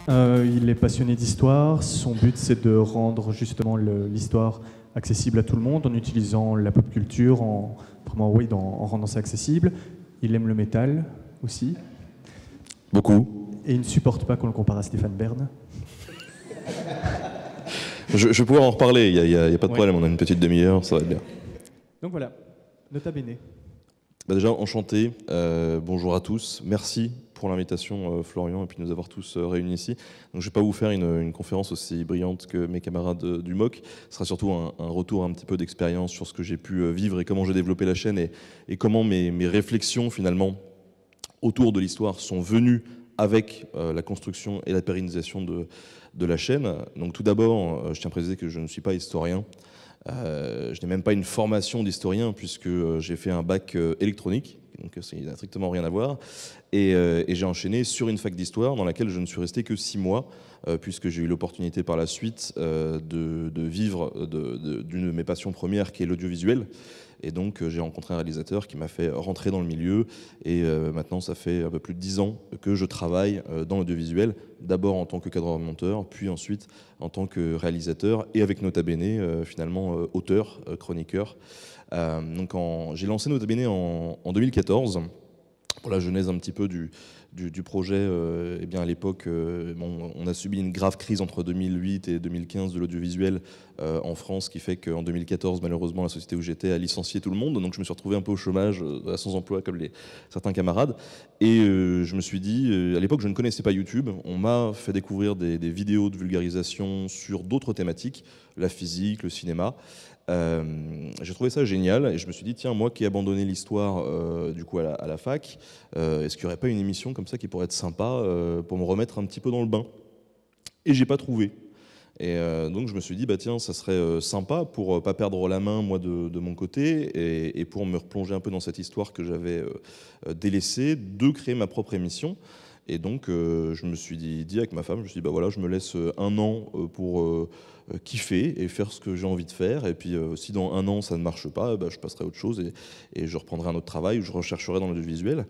Il est passionné d'histoire. Son but, c'est de rendre justement l'histoire accessible à tout le monde en utilisant la pop culture, en rendant ça accessible. Il aime le métal aussi. Beaucoup. Et il ne supporte pas qu'on le compare à Stéphane Bern. Je vais pouvoir en reparler, il n'y a pas de problème, on a une petite demi-heure, ça va être bien. Donc voilà, nota bene. Déjà, enchanté, bonjour à tous, merci pour l'invitation Florian et puis de nous avoir tous réunis ici. Donc, je ne vais pas vous faire une conférence aussi brillante que mes camarades du MOOC, ce sera surtout un retour un petit peu d'expérience sur ce que j'ai pu vivre et comment j'ai développé la chaîne et comment mes réflexions finalement autour de l'histoire sont venues avec la construction et la pérennisation de la chaîne. Donc tout d'abord, je tiens à préciser que je ne suis pas historien. Je n'ai même pas une formation d'historien puisque j'ai fait un bac électronique, donc ça n'a strictement rien à voir. Et j'ai enchaîné sur une fac d'histoire dans laquelle je ne suis resté que 6 mois, puisque j'ai eu l'opportunité par la suite de vivre d'une de mes passions premières qui est l'audiovisuel. Et donc j'ai rencontré un réalisateur qui m'a fait rentrer dans le milieu et maintenant ça fait un peu plus de 10 ans que je travaille dans l'audiovisuel, d'abord en tant que cadreur-monteur, puis ensuite en tant que réalisateur et avec Nota Bene finalement auteur, chroniqueur. Donc j'ai lancé Nota Bene en 2014 pour la genèse un petit peu du projet. Eh bien à l'époque, on a subi une grave crise entre 2008 et 2015 de l'audiovisuel en France, qui fait qu'en 2014, malheureusement, la société où j'étais a licencié tout le monde. Donc je me suis retrouvé un peu au chômage, sans emploi, comme certains camarades. Et je me suis dit, à l'époque, je ne connaissais pas YouTube. On m'a fait découvrir des vidéos de vulgarisation sur d'autres thématiques, la physique, le cinéma. J'ai trouvé ça génial et je me suis dit, tiens, moi qui ai abandonné l'histoire du coup à la fac, est-ce qu'il n'y aurait pas une émission comme ça qui pourrait être sympa pour me remettre un petit peu dans le bain? Et j'ai pas trouvé. Et donc je me suis dit, bah tiens, ça serait sympa pour pas perdre la main moi de mon côté et pour me replonger un peu dans cette histoire que j'avais délaissée, de créer ma propre émission. Et donc je me suis dit avec ma femme, je me suis dit, bah voilà, je me laisse 1 an pour kiffer et faire ce que j'ai envie de faire. Et puis si dans 1 an ça ne marche pas, bah, je passerai à autre chose et je reprendrai un autre travail, ou je rechercherai dans l'audiovisuel,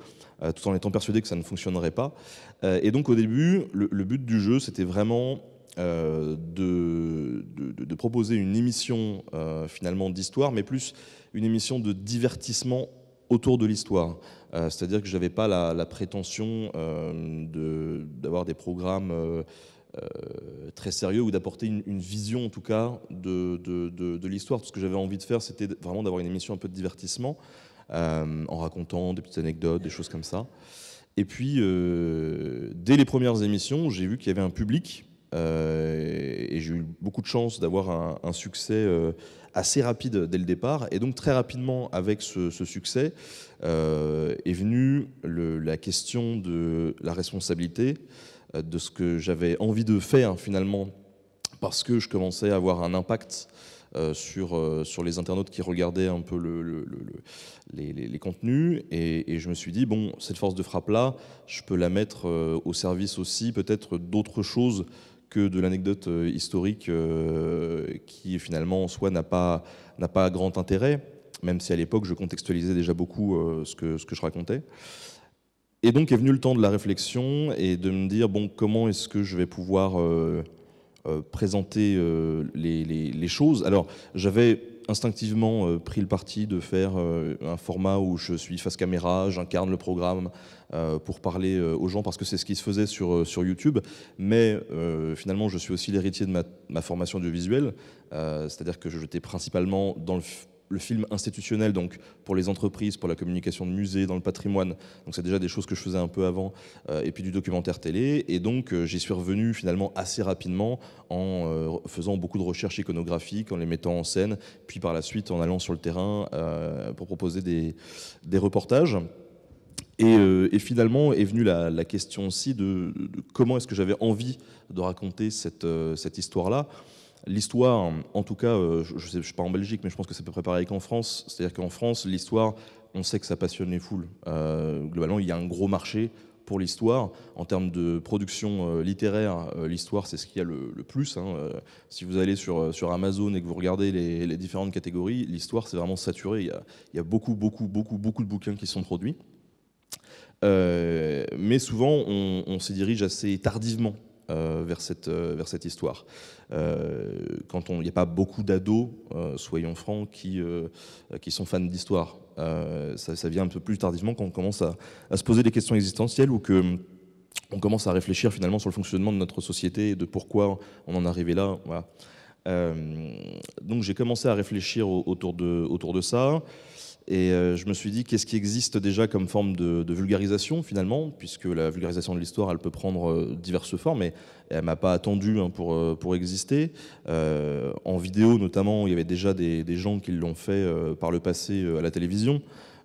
tout en étant persuadé que ça ne fonctionnerait pas. Et donc au début, le but du jeu, c'était vraiment de proposer une émission finalement d'histoire, mais plus une émission de divertissement autour de l'histoire. C'est-à-dire que je n'avais pas la prétention d'avoir des programmes très sérieux ou d'apporter une vision en tout cas de l'histoire. Tout ce que j'avais envie de faire, c'était vraiment d'avoir une émission un peu de divertissement en racontant des petites anecdotes, des choses comme ça. Et puis, dès les premières émissions, j'ai vu qu'il y avait un public et j'ai eu beaucoup de chance d'avoir un succès assez rapide dès le départ. Et donc très rapidement, avec ce succès, est venue la question de la responsabilité, de ce que j'avais envie de faire finalement, parce que je commençais à avoir un impact sur les internautes qui regardaient un peu les contenus. Et je me suis dit, bon, cette force de frappe-là, je peux la mettre au service aussi peut-être d'autres choses que de l'anecdote historique qui finalement en soi n'a pas grand intérêt, même si à l'époque je contextualisais déjà beaucoup ce que je racontais. Et donc est venu le temps de la réflexion et de me dire, bon, comment est-ce que je vais pouvoir présenter les choses. Alors j'avais instinctivement pris le parti de faire un format où je suis face caméra, j'incarne le programme pour parler aux gens, parce que c'est ce qui se faisait sur YouTube. Mais finalement, je suis aussi l'héritier de ma formation audiovisuelle, c'est-à-dire que j'étais principalement dans le film institutionnel, donc pour les entreprises, pour la communication de musées, dans le patrimoine. Donc c'est déjà des choses que je faisais un peu avant, et puis du documentaire télé. Et donc j'y suis revenu finalement assez rapidement en faisant beaucoup de recherches iconographiques, en les mettant en scène, puis par la suite en allant sur le terrain pour proposer des reportages. Et finalement est venue la question aussi de comment est-ce que j'avais envie de raconter cette histoire-là. L'histoire, en tout cas, je ne suis pas en Belgique, mais je pense que c'est à peu près pareil qu'en France. C'est-à-dire qu'en France, l'histoire, on sait que ça passionne les foules. Globalement, il y a un gros marché pour l'histoire. En termes de production littéraire, l'histoire, c'est ce qu'il y a le plus. Si vous allez sur Amazon et que vous regardez les différentes catégories, l'histoire, c'est vraiment saturé. Il y a beaucoup de bouquins qui sont produits. Mais souvent, on s'y dirige assez tardivement vers cette histoire. Quand il n'y a pas beaucoup d'ados, soyons francs, qui sont fans d'histoire. Ça vient un peu plus tardivement quand on commence à se poser des questions existentielles ou que on commence à réfléchir finalement sur le fonctionnement de notre société et de pourquoi on en est arrivé là. Voilà. Donc j'ai commencé à réfléchir autour de ça. Et je me suis dit, qu'est-ce qui existe déjà comme forme de vulgarisation finalement, puisque la vulgarisation de l'histoire, elle peut prendre diverses formes, et elle m'a pas attendu pour exister. En vidéo notamment, il y avait déjà des gens qui l'ont fait par le passé à la télévision.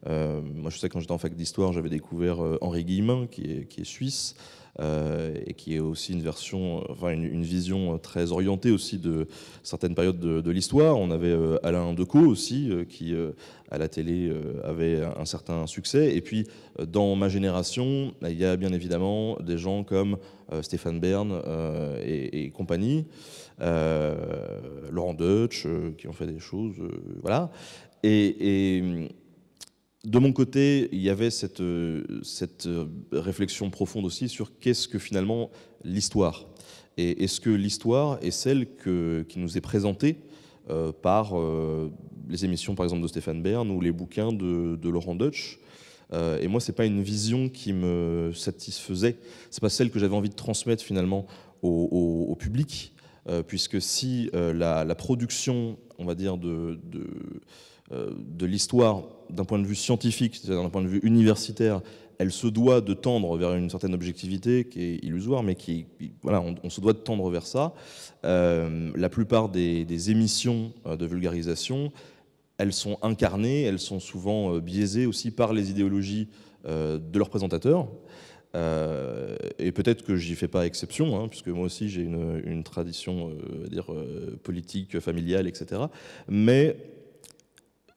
Moi je sais, quand j'étais en fac d'histoire, j'avais découvert Henri Guillemin, qui est suisse, et qui est aussi une version, enfin une vision très orientée aussi de certaines périodes de l'histoire. On avait Alain Decaux aussi, qui à la télé avait un certain succès. Et puis dans ma génération, il y a bien évidemment des gens comme Stéphane Bern et compagnie, Laurent Deutsch, qui ont fait des choses, voilà. Et de mon côté, il y avait cette réflexion profonde aussi sur qu'est-ce que finalement l'histoire. Et est-ce que l'histoire est celle qui nous est présentée par les émissions par exemple de Stéphane Bern ou les bouquins de Laurent Deutsch. Et moi, c'est pas une vision qui me satisfaisait. C'est pas celle que j'avais envie de transmettre finalement au public, puisque si la production, on va dire, de l'histoire d'un point de vue scientifique, c'est-à-dire d'un point de vue universitaire, elle se doit de tendre vers une certaine objectivité qui est illusoire, mais voilà, on se doit de tendre vers ça. La plupart des émissions de vulgarisation, elles sont incarnées, elles sont souvent biaisées aussi par les idéologies de leurs présentateurs. Et peut-être que j'y fais pas exception, puisque moi aussi j'ai une tradition politique, familiale, etc. Mais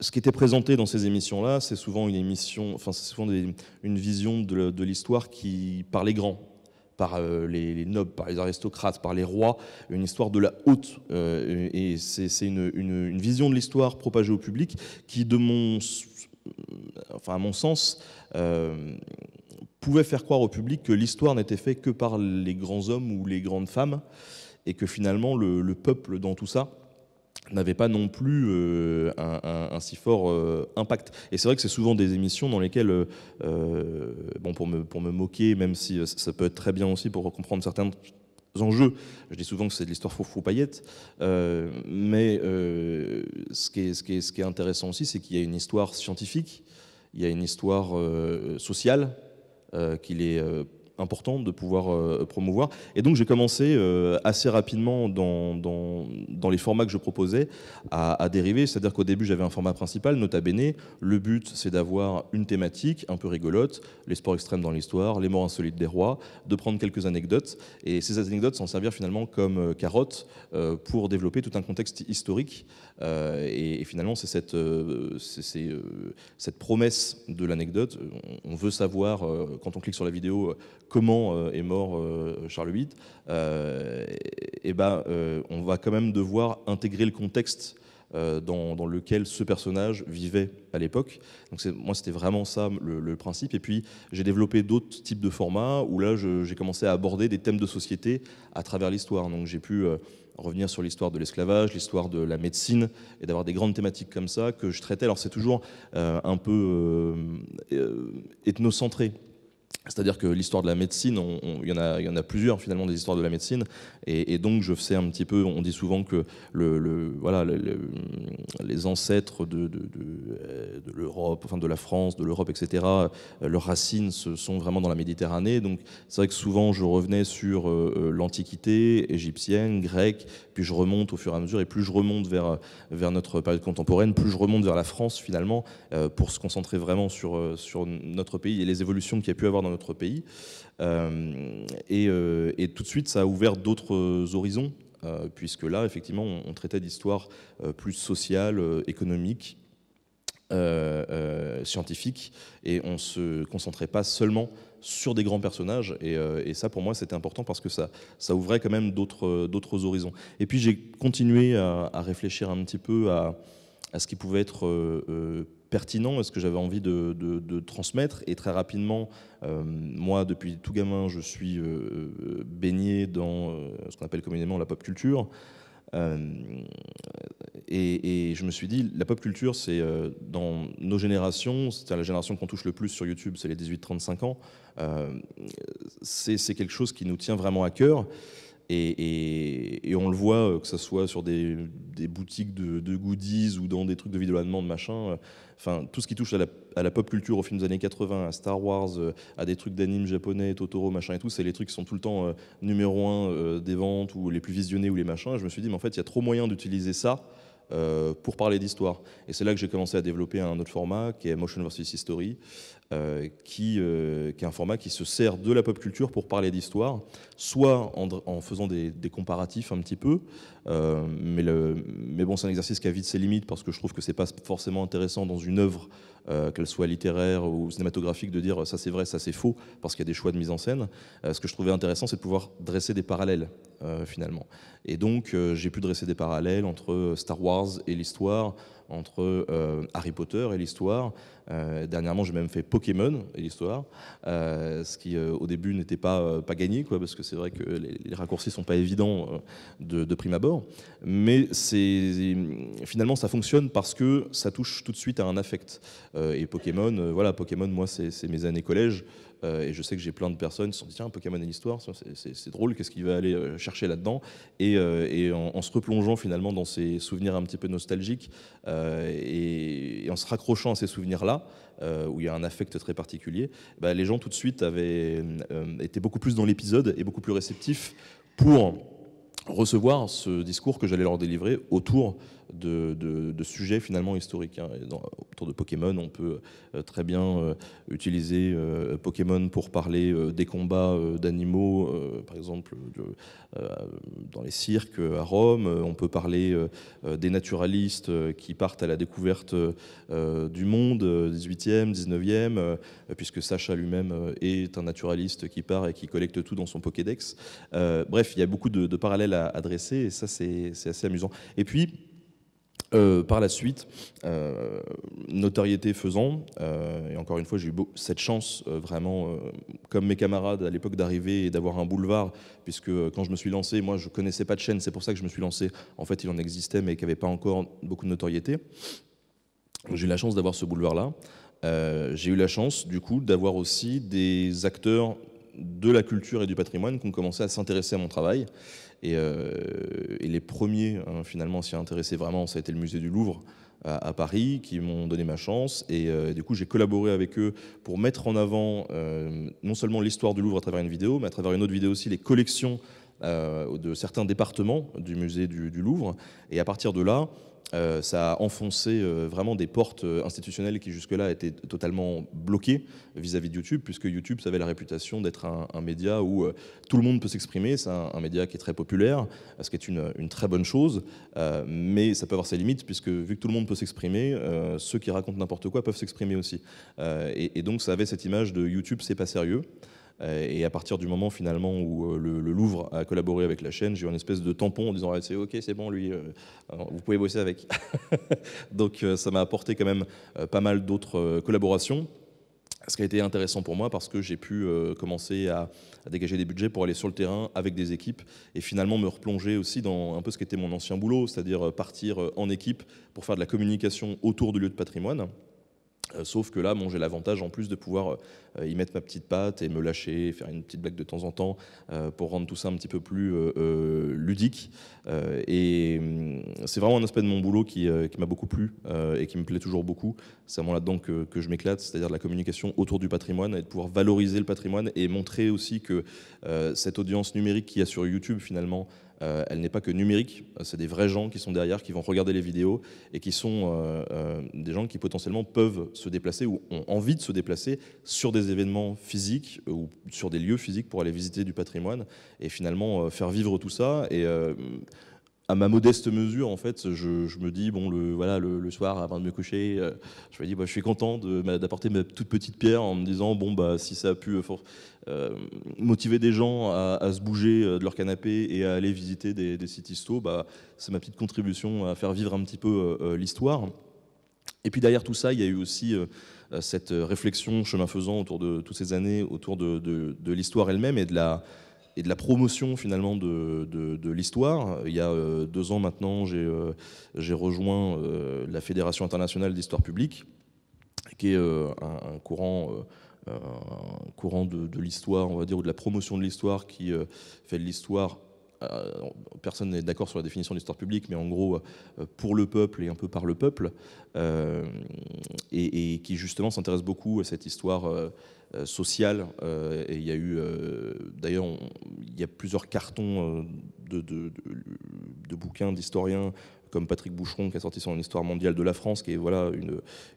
ce qui était présenté dans ces émissions-là, c'est souvent une vision de l'histoire qui, par les grands, par les nobles, par les aristocrates, par les rois, une histoire de la haute. Et c'est une vision de l'histoire propagée au public qui, à mon sens, pouvait faire croire au public que l'histoire n'était faite que par les grands hommes ou les grandes femmes, et que finalement le peuple dans tout ça n'avait pas non plus un si fort impact. Et c'est vrai que c'est souvent des émissions dans lesquelles, pour me moquer, même si ça peut être très bien aussi pour comprendre certains enjeux, je dis souvent que c'est de l'histoire faux paillettes, mais ce qui est intéressant aussi, c'est qu'il y a une histoire scientifique, il y a une histoire sociale qu'il est important de pouvoir promouvoir. Et donc j'ai commencé assez rapidement dans les formats que je proposais à dériver, c'est-à-dire qu'au début j'avais un format principal, Nota Bene. Le but, c'est d'avoir une thématique un peu rigolote, les sports extrêmes dans l'histoire, les morts insolites des rois, de prendre quelques anecdotes, et ces anecdotes s'en servir finalement comme carotte pour développer tout un contexte historique. Et finalement c'est cette promesse de l'anecdote. On veut savoir, quand on clique sur la vidéo, comment est mort Charles VIII, on va quand même devoir intégrer le contexte dans lequel ce personnage vivait à l'époque. Donc moi, c'était vraiment ça le principe. Et puis, j'ai développé d'autres types de formats où là, j'ai commencé à aborder des thèmes de société à travers l'histoire. Donc j'ai pu revenir sur l'histoire de l'esclavage, l'histoire de la médecine, et d'avoir des grandes thématiques comme ça que je traitais. Alors c'est toujours un peu ethnocentré. C'est-à-dire que l'histoire de la médecine, il y en a plusieurs finalement des histoires de la médecine, et donc je sais un petit peu, on dit souvent que les ancêtres de l'Europe, enfin de la France, de l'Europe, etc., leurs racines sont vraiment dans la Méditerranée. Donc c'est vrai que souvent je revenais sur l'Antiquité égyptienne, grecque, puis je remonte au fur et à mesure, et plus je remonte vers notre période contemporaine, plus je remonte vers la France finalement, pour se concentrer vraiment sur notre pays et les évolutions qu'il y a pu avoir dans notre pays. Et tout de suite, ça a ouvert d'autres horizons, puisque là, effectivement, on traitait d'histoire plus sociale, économique, scientifique, et on ne se concentrait pas seulement sur des grands personnages, et ça pour moi c'était important parce que ça ouvrait quand même d'autres horizons. Et puis j'ai continué à réfléchir un petit peu à ce qui pouvait être pertinent et ce que j'avais envie de transmettre. Et très rapidement, moi, depuis tout gamin, je suis baigné dans ce qu'on appelle communément la pop culture. Et je me suis dit, la pop culture, c'est dans nos générations, c'est-à-dire la génération qu'on touche le plus sur YouTube, c'est les 18-35 ans, c'est quelque chose qui nous tient vraiment à cœur. Et on le voit, que ce soit sur des boutiques de goodies ou dans des trucs de vidéo à demande, machin. Enfin, tout ce qui touche à la pop culture, aux films des années 80, à Star Wars, à des trucs d'anime japonais, Totoro, machin et tout, c'est les trucs qui sont tout le temps numéro 1 des ventes ou les plus visionnés ou les machins. Et je me suis dit, mais en fait, il y a trop moyen d'utiliser ça pour parler d'histoire. Et c'est là que j'ai commencé à développer un autre format qui est Motion versus History, qui est un format qui se sert de la pop culture pour parler d'histoire, soit en faisant des comparatifs un petit peu, mais bon, c'est un exercice qui a vite ses limites parce que je trouve que c'est pas forcément intéressant dans une œuvre, qu'elle soit littéraire ou cinématographique, de dire ça c'est vrai, ça c'est faux, parce qu'il y a des choix de mise en scène. Ce que je trouvais intéressant, c'est de pouvoir dresser des parallèles, finalement. Et donc, j'ai pu dresser des parallèles entre Star Wars et l'histoire, entre Harry Potter et l'histoire. Dernièrement, j'ai même fait Pokémon et l'histoire, ce qui au début n'était pas gagné, quoi, parce que c'est vrai que les raccourcis sont pas évidents de prime abord, mais finalement ça fonctionne parce que ça touche tout de suite à un affect. Et Pokémon, voilà, Pokémon, moi c'est mes années collège. Et je sais que j'ai plein de personnes qui se sont dit tiens, Pokémon et l'histoire, c'est drôle, qu'est-ce qu'il va aller chercher là-dedans, et en se replongeant finalement dans ces souvenirs un petit peu nostalgiques, et en se raccrochant à ces souvenirs-là, où il y a un affect très particulier, bah, les gens tout de suite avaient été beaucoup plus dans l'épisode et beaucoup plus réceptifs pour recevoir ce discours que j'allais leur délivrer autour de sujets finalement historiques. Autour de Pokémon, on peut très bien utiliser Pokémon pour parler des combats d'animaux, par exemple dans les cirques à Rome. On peut parler des naturalistes qui partent à la découverte du monde, 18e, 19e, puisque Sacha lui-même est un naturaliste qui part et qui collecte tout dans son Pokédex. Bref, il y a beaucoup de parallèles à dresser, et ça c'est assez amusant. Et puis, par la suite, notoriété faisant, et encore une fois j'ai eu cette chance vraiment, comme mes camarades à l'époque, d'arriver et d'avoir un boulevard, puisque quand je me suis lancé, moi je connaissais pas de chaîne, c'est pour ça que je me suis lancé. En fait il en existait mais qui n'avait pas encore beaucoup de notoriété. J'ai eu la chance d'avoir ce boulevard-là. J'ai eu la chance du coup d'avoir aussi des acteurs de la culture et du patrimoine qui ont commencé à s'intéresser à mon travail. Et les premiers, finalement, à s'y intéresser vraiment, ça a été le musée du Louvre à Paris, qui m'ont donné ma chance. Et du coup, j'ai collaboré avec eux pour mettre en avant non seulement l'histoire du Louvre à travers une vidéo, mais à travers une autre vidéo aussi, les collections de certains départements du musée du Louvre. Et à partir de là, ça a enfoncé vraiment des portes institutionnelles qui jusque-là étaient totalement bloquées vis-à-vis de YouTube, puisque YouTube, ça avait la réputation d'être un média où tout le monde peut s'exprimer. C'est un média qui est très populaire, ce qui est une très bonne chose, mais ça peut avoir ses limites, puisque vu que tout le monde peut s'exprimer, ceux qui racontent n'importe quoi peuvent s'exprimer aussi. Et donc ça avait cette image de YouTube, c'est pas sérieux. Et à partir du moment finalement où le Louvre a collaboré avec la chaîne, j'ai eu une espèce de tampon en disant ah, c'est ok, c'est bon, lui, vous pouvez bosser avec. Donc ça m'a apporté quand même pas mal d'autres collaborations. Ce qui a été intéressant pour moi parce que j'ai pu commencer à dégager des budgets pour aller sur le terrain avec des équipes et finalement me replonger aussi dans un peu ce qu'était mon ancien boulot, c'est-à-dire partir en équipe pour faire de la communication autour du lieu de patrimoine. Sauf que là, bon, j'ai l'avantage en plus de pouvoir y mettre ma petite patte et me lâcher, faire une petite blague de temps en temps pour rendre tout ça un petit peu plus ludique. Et c'est vraiment un aspect de mon boulot qui m'a beaucoup plu et qui me plaît toujours beaucoup. C'est vraiment là-dedans que je m'éclate, c'est-à-dire de la communication autour du patrimoine et de pouvoir valoriser le patrimoine et montrer aussi que cette audience numérique qu'il y a sur YouTube finalement, elle n'est pas que numérique, c'est des vrais gens qui sont derrière, qui vont regarder les vidéos et qui sont des gens qui potentiellement peuvent se déplacer ou ont envie de se déplacer sur des événements physiques ou sur des lieux physiques pour aller visiter du patrimoine et finalement faire vivre tout ça. Et à ma modeste mesure, en fait, je me dis, bon, le soir, avant de me coucher, je me dis, bah, je suis content d'apporter ma toute petite pierre en me disant, bon, bah, si ça a pu motiver des gens à se bouger de leur canapé et à aller visiter des sites histo, bah, c'est ma petite contribution à faire vivre un petit peu l'histoire. Et puis derrière tout ça, il y a eu aussi cette réflexion, chemin faisant, autour de toutes ces années, autour de l'histoire elle-même et de la promotion finalement de l'histoire. Il y a 2 ans maintenant, j'ai rejoint la Fédération internationale d'histoire publique, qui est un courant de l'histoire, on va dire, ou de la promotion de l'histoire, qui fait de l'histoire. Personne n'est d'accord sur la définition de l'histoire publique, mais en gros, pour le peuple et un peu par le peuple, et qui justement s'intéresse beaucoup à cette histoire sociale. Et il y a eu, d'ailleurs, il y a plusieurs cartons de bouquins d'historiens, comme Patrick Boucheron qui a sorti son Histoire mondiale de la France, qui est voilà,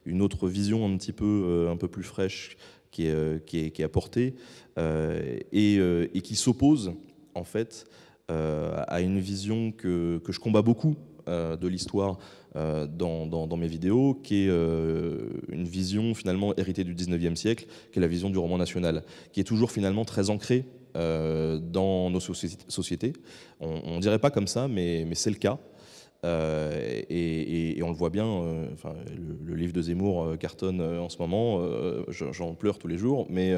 une autre vision un peu plus fraîche qui est apportée, et qui s'oppose en fait à une vision que je combats beaucoup de l'histoire dans mes vidéos, qui est une vision finalement héritée du 19e siècle, qui est la vision du roman national, qui est toujours finalement très ancrée dans nos sociétés. On ne dirait pas comme ça, mais c'est le cas. Et on le voit bien, enfin, le livre de Zemmour cartonne en ce moment, j'en pleure tous les jours, mais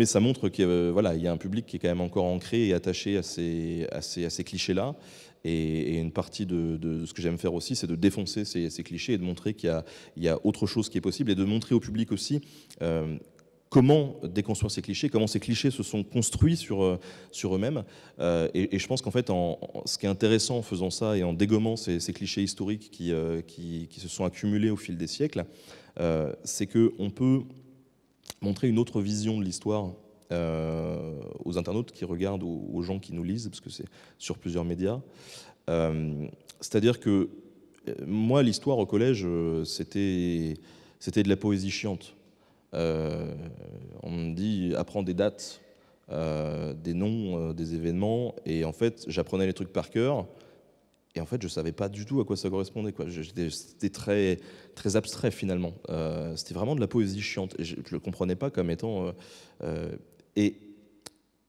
ça montre qu'il voilà, il y a un public qui est quand même encore ancré et attaché à ces clichés-là. Et une partie de ce que j'aime faire aussi, c'est de défoncer ces clichés et de montrer qu'il y a autre chose qui est possible, et de montrer au public aussi comment déconstruire ces clichés, comment ces clichés se sont construits sur eux-mêmes. Et je pense qu'en fait, ce qui est intéressant en faisant ça et en dégommant ces clichés historiques qui se sont accumulés au fil des siècles, c'est qu'on peut montrer une autre vision de l'histoire aux internautes qui regardent, aux gens qui nous lisent, parce que c'est sur plusieurs médias. C'est-à-dire que moi, l'histoire au collège, c'était de la poésie chiante. On me dit apprends des dates, des noms, des événements, et en fait j'apprenais les trucs par cœur, et en fait je savais pas du tout à quoi ça correspondait, quoi. C'était très, très abstrait finalement, c'était vraiment de la poésie chiante, et je le comprenais pas comme étant et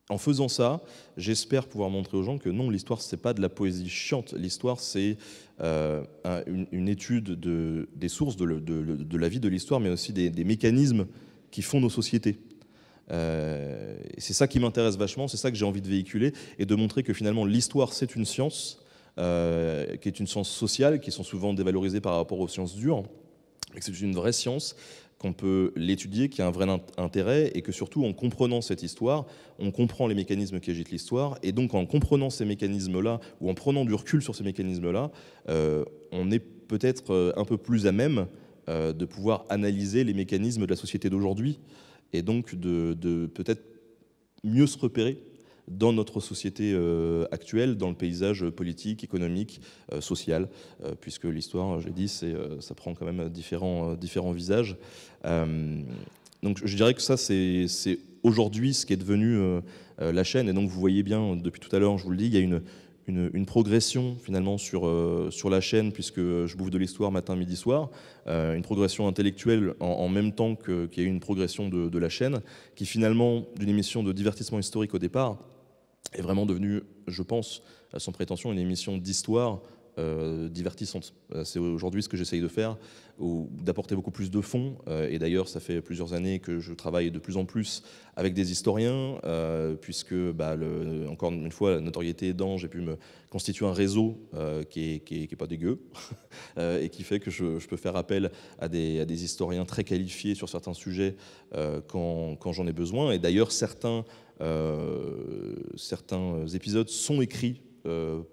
en faisant ça, j'espère pouvoir montrer aux gens que non, l'histoire c'est pas de la poésie chiante, l'histoire c'est une étude des sources de la vie de l'histoire, mais aussi des mécanismes qui font nos sociétés. C'est ça qui m'intéresse vachement, c'est ça que j'ai envie de véhiculer, et de montrer que finalement l'histoire c'est une science, qui est une science sociale, qui sont souvent dévalorisées par rapport aux sciences dures, mais que c'est une vraie science, qu'on peut l'étudier, qui a un vrai intérêt, et que surtout en comprenant cette histoire, on comprend les mécanismes qui agitent l'histoire, et donc en comprenant ces mécanismes-là, ou en prenant du recul sur ces mécanismes-là, on est peut-être un peu plus à même de pouvoir analyser les mécanismes de la société d'aujourd'hui, et donc de peut-être mieux se repérer dans notre société actuelle, dans le paysage politique, économique, social, puisque l'histoire, j'ai dit, ça prend quand même différents visages. Donc je dirais que ça, c'est aujourd'hui ce qui est devenu la chaîne, et donc vous voyez bien, depuis tout à l'heure, je vous le dis, il y a une progression finalement sur la chaîne, puisque je bouffe de l'histoire matin, midi, soir, une progression intellectuelle en même temps qu'il y a eu une progression de la chaîne, qui finalement, d'une émission de divertissement historique au départ, est vraiment devenue, je pense, sans prétention, une émission d'histoire divertissante. C'est aujourd'hui ce que j'essaye de faire, d'apporter beaucoup plus de fond, et d'ailleurs ça fait plusieurs années que je travaille de plus en plus avec des historiens, puisque encore une fois, la notoriété aidant, j'ai pu me constituer un réseau qui est pas dégueu et qui fait que je peux faire appel à des historiens très qualifiés sur certains sujets quand j'en ai besoin. Et d'ailleurs certains épisodes sont écrits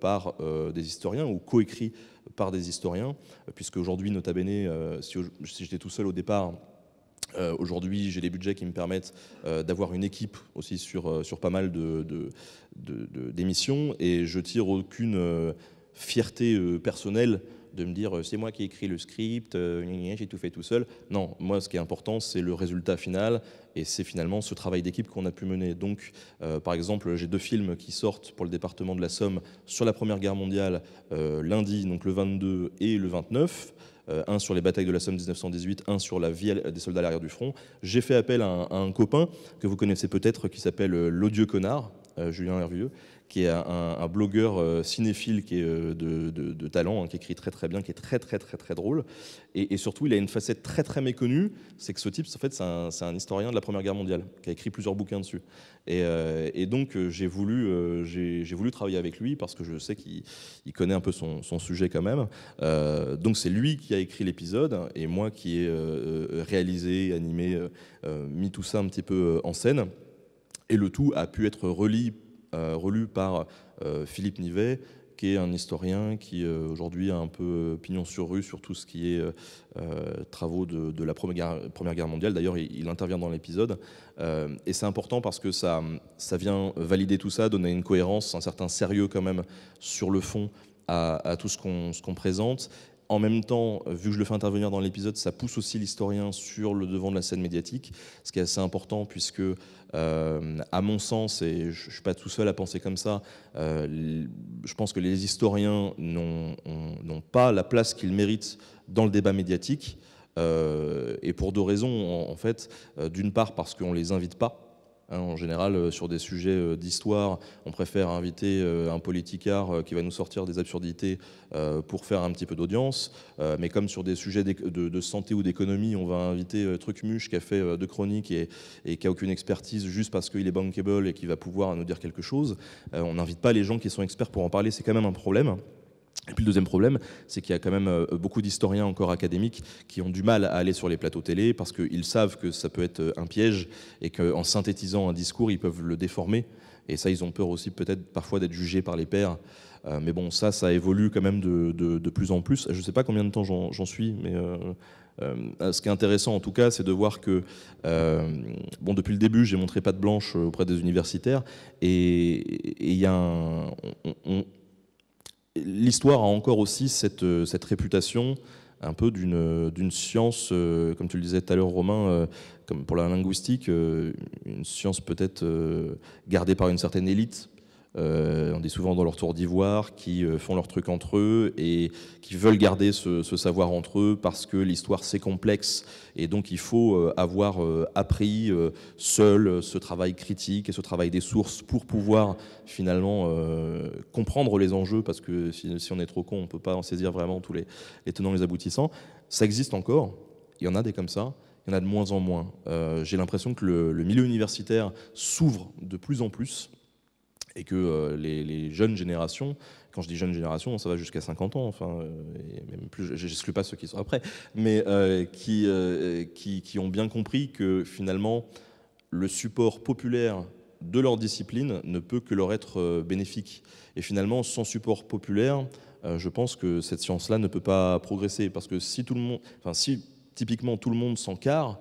par des historiens ou coécrits par des historiens, puisque aujourd'hui, nota bene, si j'étais tout seul au départ, aujourd'hui j'ai des budgets qui me permettent d'avoir une équipe aussi sur pas mal d'émissions, et je tire aucune fierté personnelle de me dire c'est moi qui ai écrit le script, j'ai tout fait tout seul. Non, moi ce qui est important c'est le résultat final, et c'est finalement ce travail d'équipe qu'on a pu mener. Donc par exemple, j'ai 2 films qui sortent pour le département de la Somme sur la Première Guerre mondiale lundi, donc le 22 et le 29. Un sur les batailles de la Somme 1918, un sur la vie des soldats à l'arrière du front. J'ai fait appel à un copain que vous connaissez peut-être qui s'appelle l'odieux connard, Julien Hervieux, qui est un blogueur cinéphile qui est de talent, qui écrit très très bien, qui est très très très très drôle. Et surtout, il a une facette très très méconnue, c'est que ce type, en fait, c'est un historien de la Première Guerre mondiale, qui a écrit plusieurs bouquins dessus. Et donc, j'ai voulu travailler avec lui parce que je sais qu'il connaît un peu son sujet quand même. Donc, c'est lui qui a écrit l'épisode et moi qui ai réalisé, animé, mis tout ça un petit peu en scène. Et le tout a pu être relu par Philippe Nivet, qui est un historien qui aujourd'hui a un peu pignon sur rue sur tout ce qui est travaux de la Première Guerre mondiale. D'ailleurs, il intervient dans l'épisode. Et c'est important parce que ça vient valider tout ça, donner une cohérence, un certain sérieux quand même sur le fond à tout ce qu'on présente. En même temps, vu que je le fais intervenir dans l'épisode, ça pousse aussi l'historien sur le devant de la scène médiatique, ce qui est assez important puisque, à mon sens, et je ne suis pas tout seul à penser comme ça, je pense que les historiens n'ont pas la place qu'ils méritent dans le débat médiatique, et pour deux raisons, en fait. D'une part, parce qu'on ne les invite pas. En général, sur des sujets d'histoire, on préfère inviter un politicard qui va nous sortir des absurdités pour faire un petit peu d'audience. Mais comme sur des sujets de santé ou d'économie, on va inviter Trucmuche qui a fait 2 chroniques et qui n'a aucune expertise juste parce qu'il est bankable et qui va pouvoir nous dire quelque chose. On n'invite pas les gens qui sont experts pour en parler, c'est quand même un problème. Et puis le deuxième problème, c'est qu'il y a quand même beaucoup d'historiens encore académiques qui ont du mal à aller sur les plateaux télé parce qu'ils savent que ça peut être un piège et qu'en synthétisant un discours, ils peuvent le déformer. Et ça, ils ont peur aussi peut-être parfois d'être jugés par les pairs. Mais bon, ça évolue quand même de plus en plus. Je ne sais pas combien de temps j'en suis, mais ce qui est intéressant en tout cas, c'est de voir que, depuis le début, j'ai montré patte blanche auprès des universitaires. Et il y a l'histoire a encore aussi cette réputation un peu d'une science, comme tu le disais tout à l'heure, Romain, comme pour la linguistique, une science peut-être gardée par une certaine élite. On dit souvent dans leur tour d'ivoire, qui font leur truc entre eux et qui veulent garder ce savoir entre eux parce que l'histoire c'est complexe et donc il faut avoir appris seul ce travail critique et ce travail des sources pour pouvoir finalement comprendre les enjeux, parce que si on est trop con, on ne peut pas en saisir vraiment tous les tenants et les aboutissants. Ça existe encore, il y en a des comme ça. Il y en a de moins en moins. J'ai l'impression que le milieu universitaire s'ouvre de plus en plus et que les jeunes générations, quand je dis jeunes générations, ça va jusqu'à 50 ans, enfin, et même plus, je n'exclus pas ceux qui sont après, mais qui ont bien compris que finalement, le support populaire de leur discipline ne peut que leur être bénéfique. Et finalement, sans support populaire, je pense que cette science-là ne peut pas progresser, parce que si typiquement tout le monde s'encarre,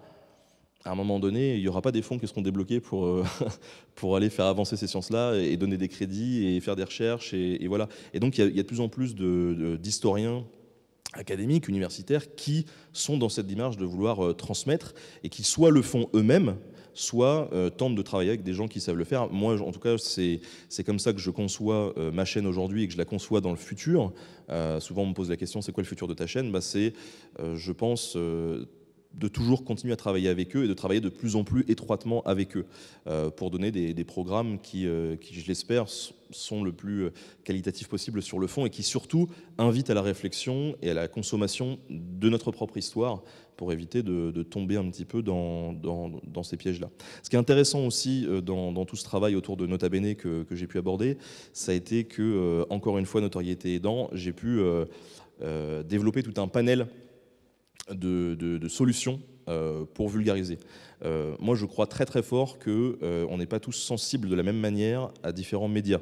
à un moment donné, il n'y aura pas des fonds qui seront débloqués pour aller faire avancer ces sciences-là et donner des crédits et faire des recherches. Et voilà. Et donc, il y a de plus en plus d'historiens académiques, universitaires, qui sont dans cette démarche de vouloir transmettre et qui soit le font eux-mêmes, soit tentent de travailler avec des gens qui savent le faire. Moi, en tout cas, c'est comme ça que je conçois ma chaîne aujourd'hui et que je la conçois dans le futur. Souvent, on me pose la question, c'est quoi le futur de ta chaîne ? C'est, je pense... de toujours continuer à travailler avec eux et de travailler de plus en plus étroitement avec eux pour donner des programmes qui, je l'espère, sont le plus qualitatifs possible sur le fond et qui surtout invitent à la réflexion et à la consommation de notre propre histoire pour éviter de tomber un petit peu dans ces pièges-là. Ce qui est intéressant aussi dans tout ce travail autour de Nota Bene que j'ai pu aborder, ça a été que, encore une fois, notoriété aidant, j'ai pu développer tout un panel de solutions pour vulgariser. Moi, je crois très très fort qu'on n'est pas tous sensibles de la même manière à différents médias.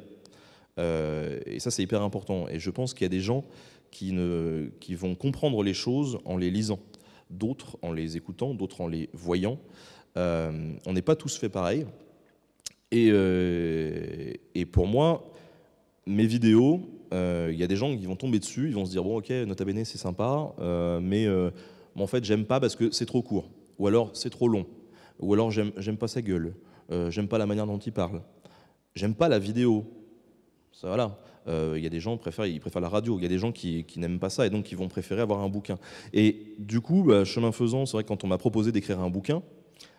Et ça, c'est hyper important. Et je pense qu'il y a des gens qui vont comprendre les choses en les lisant, d'autres en les écoutant, d'autres en les voyant. On n'est pas tous fait pareil. Et pour moi, mes vidéos, il y a des gens qui vont tomber dessus, ils vont se dire bon ok, Nota Bene c'est sympa, mais en fait j'aime pas parce que c'est trop court, ou alors c'est trop long, ou alors j'aime pas sa gueule, j'aime pas la manière dont il parle, j'aime pas la vidéo. Ça voilà. Il y a des gens qui préfèrent la radio, il y a des gens qui n'aiment pas ça et donc qui vont préférer avoir un bouquin. Et du coup, chemin faisant, c'est vrai que quand on m'a proposé d'écrire un bouquin,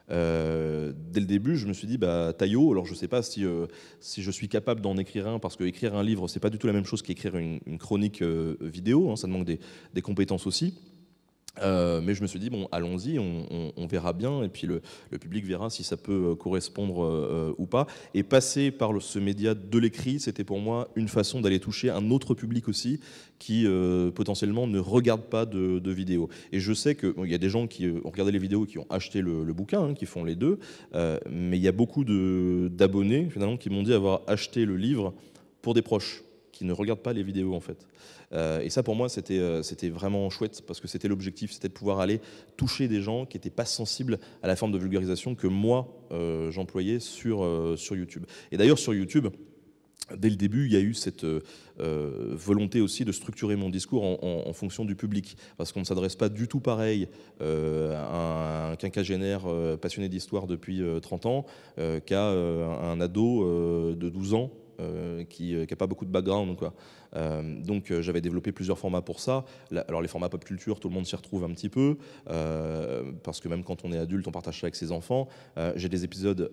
Dès le début, je me suis dit, Taillot, alors je ne sais pas si je suis capable d'en écrire un, parce qu'écrire un livre, c'est pas du tout la même chose qu'écrire une chronique vidéo, hein, ça demande des compétences aussi. Mais je me suis dit, bon, allons-y, on verra bien, et puis le public verra si ça peut correspondre ou pas. Et passer par ce média de l'écrit, c'était pour moi une façon d'aller toucher un autre public aussi, qui potentiellement ne regarde pas de vidéos. Et je sais qu'il y a des gens qui ont regardé les vidéos, qui ont acheté le bouquin, hein, qui font les deux, mais il y a beaucoup d'abonnés, finalement, qui m'ont dit avoir acheté le livre pour des proches, qui ne regardent pas les vidéos, en fait. Et ça, pour moi, c'était vraiment chouette, parce que c'était l'objectif, c'était de pouvoir aller toucher des gens qui n'étaient pas sensibles à la forme de vulgarisation que moi, j'employais sur YouTube. Et d'ailleurs, sur YouTube, dès le début, il y a eu cette volonté aussi de structurer mon discours en fonction du public, parce qu'on ne s'adresse pas du tout pareil à un quinquagénaire passionné d'histoire depuis 30 ans qu'à un ado de 12 ans qui n'a pas beaucoup de background, quoi. Donc j'avais développé plusieurs formats pour ça. Alors les formats pop culture, tout le monde s'y retrouve un petit peu, parce que même quand on est adulte, on partage ça avec ses enfants. J'ai des épisodes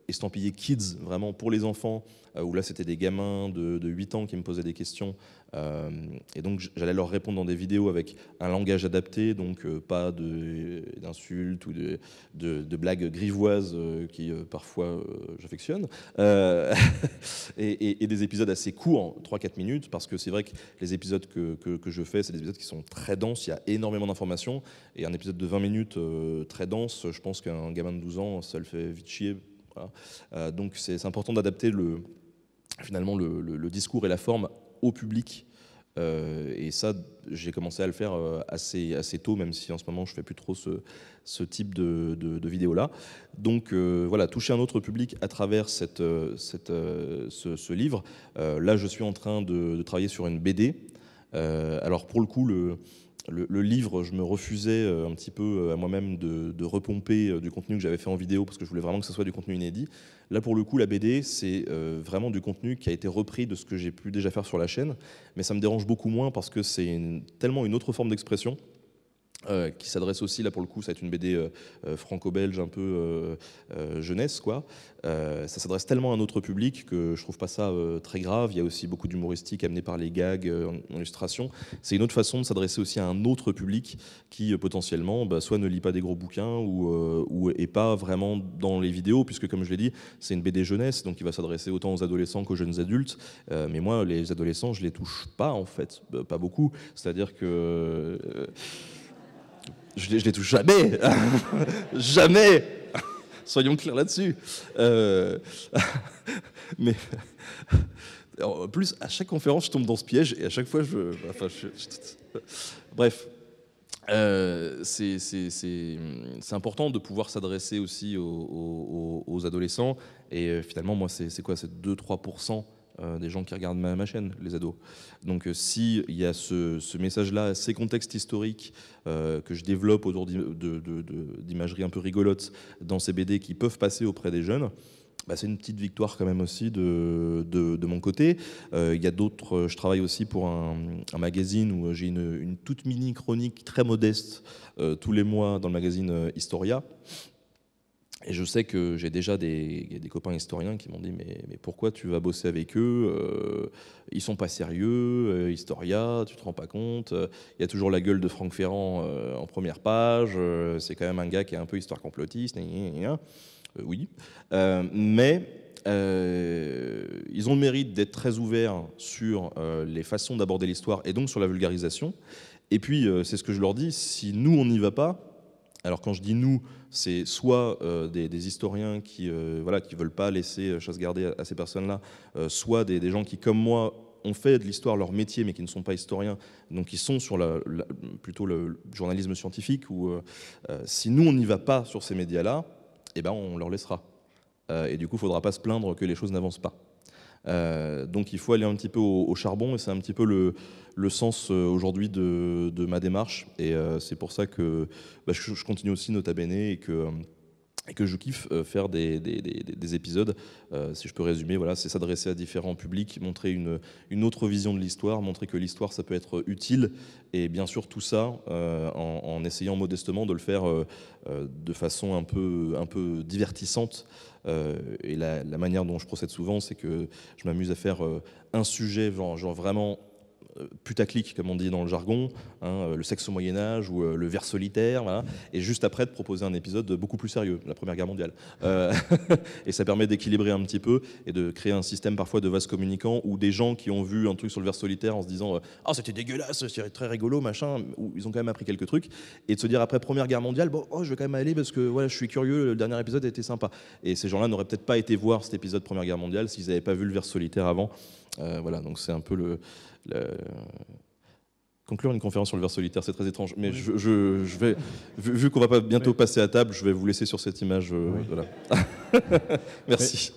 estampillés kids, vraiment pour les enfants, où là c'était des gamins de 8 ans qui me posaient des questions, et donc j'allais leur répondre dans des vidéos avec un langage adapté, donc pas d'insultes ou de blagues grivoises qui parfois j'affectionne, et des épisodes assez courts, 3-4 minutes, parce que c'est vrai que les épisodes que je fais, c'est des épisodes qui sont très denses, il y a énormément d'informations, et un épisode de 20 minutes très dense, je pense qu'un gamin de 12 ans, ça le fait vite chier. Voilà. Donc c'est important d'adapter finalement le discours et la forme au public, et ça j'ai commencé à le faire assez tôt, même si en ce moment je fais plus trop ce type de vidéo là. Donc voilà, toucher un autre public à travers ce livre. Là je suis en train de travailler sur une BD. Alors pour le coup, le livre, je me refusais un petit peu à moi-même de repomper du contenu que j'avais fait en vidéo, parce que je voulais vraiment que ce soit du contenu inédit. Là, pour le coup, la BD, c'est vraiment du contenu qui a été repris de ce que j'ai pu déjà faire sur la chaîne, mais ça me dérange beaucoup moins, parce que c'est tellement une autre forme d'expression, qui s'adresse aussi, là pour le coup, ça va être une BD franco-belge, un peu jeunesse, quoi. Ça s'adresse tellement à un autre public que je trouve pas ça très grave. Il y a aussi beaucoup d'humoristique amené par les gags en illustration. C'est une autre façon de s'adresser aussi à un autre public qui potentiellement soit ne lit pas des gros bouquins ou est pas vraiment dans les vidéos, puisque comme je l'ai dit, c'est une BD jeunesse, donc il va s'adresser autant aux adolescents qu'aux jeunes adultes. Mais moi, les adolescents, je les touche pas, en fait, pas beaucoup. C'est-à-dire que je les touche jamais. Jamais. Soyons clairs là-dessus. Mais en plus, à chaque conférence, je tombe dans ce piège, et à chaque fois, bref. C'est important de pouvoir s'adresser aussi aux adolescents, et finalement, moi, c'est quoi? C'est 2-3% des gens qui regardent ma chaîne, les ados. Donc s'il y a ce message-là, ces contextes historiques que je développe autour d'imagerie un peu rigolote dans ces BD qui peuvent passer auprès des jeunes, c'est une petite victoire quand même aussi de mon côté. Il y a d'autres. Je travaille aussi pour un magazine où j'ai une toute mini chronique très modeste tous les mois dans le magazine Historia. Et je sais que j'ai déjà des copains historiens qui m'ont dit mais pourquoi tu vas bosser avec eux, ils sont pas sérieux, Historia, tu te rends pas compte, il y a toujours la gueule de Franck Ferrand en première page, c'est quand même un gars qui est un peu histoire complotiste, oui, mais ils ont le mérite d'être très ouverts sur les façons d'aborder l'histoire et donc sur la vulgarisation. Et puis c'est ce que je leur dis, si nous on n'y va pas, alors quand je dis nous, c'est soit des historiens qui veulent pas laisser chasse gardée à ces personnes-là, soit des gens qui, comme moi, ont fait de l'histoire leur métier, mais qui ne sont pas historiens, donc qui sont sur plutôt le journalisme scientifique, où si nous, on n'y va pas sur ces médias-là, on leur laissera. Et du coup, il ne faudra pas se plaindre que les choses n'avancent pas. Donc il faut aller un petit peu au charbon, et c'est un petit peu le sens aujourd'hui de ma démarche, et c'est pour ça que je continue aussi Nota Bene, et que et que je kiffe faire des épisodes. Si je peux résumer, voilà, c'est s'adresser à différents publics, montrer une autre vision de l'histoire, montrer que l'histoire, ça peut être utile, et bien sûr tout ça en essayant modestement de le faire de façon un peu divertissante. Et la manière dont je procède souvent, c'est que je m'amuse à faire un sujet genre vraiment putaclic, comme on dit dans le jargon, hein, le sexe au Moyen-Âge ou le ver solitaire, voilà, et juste après de proposer un épisode beaucoup plus sérieux, la Première Guerre mondiale. Et ça permet d'équilibrer un petit peu et de créer un système parfois de vase communicant où des gens qui ont vu un truc sur le ver solitaire en se disant ah c'était dégueulasse, c'est très rigolo, machin, où ils ont quand même appris quelques trucs, et de se dire après Première Guerre mondiale, bon, je vais quand même aller parce que voilà, je suis curieux, le dernier épisode a été sympa. Et ces gens-là n'auraient peut-être pas été voir cet épisode Première Guerre mondiale s'ils n'avaient pas vu le ver solitaire avant. Voilà, donc c'est un peu conclure une conférence sur le ver solitaire, c'est très étrange, mais oui. je vais, vu qu'on va pas bientôt passer à table, je vais vous laisser sur cette image. Voilà. Merci.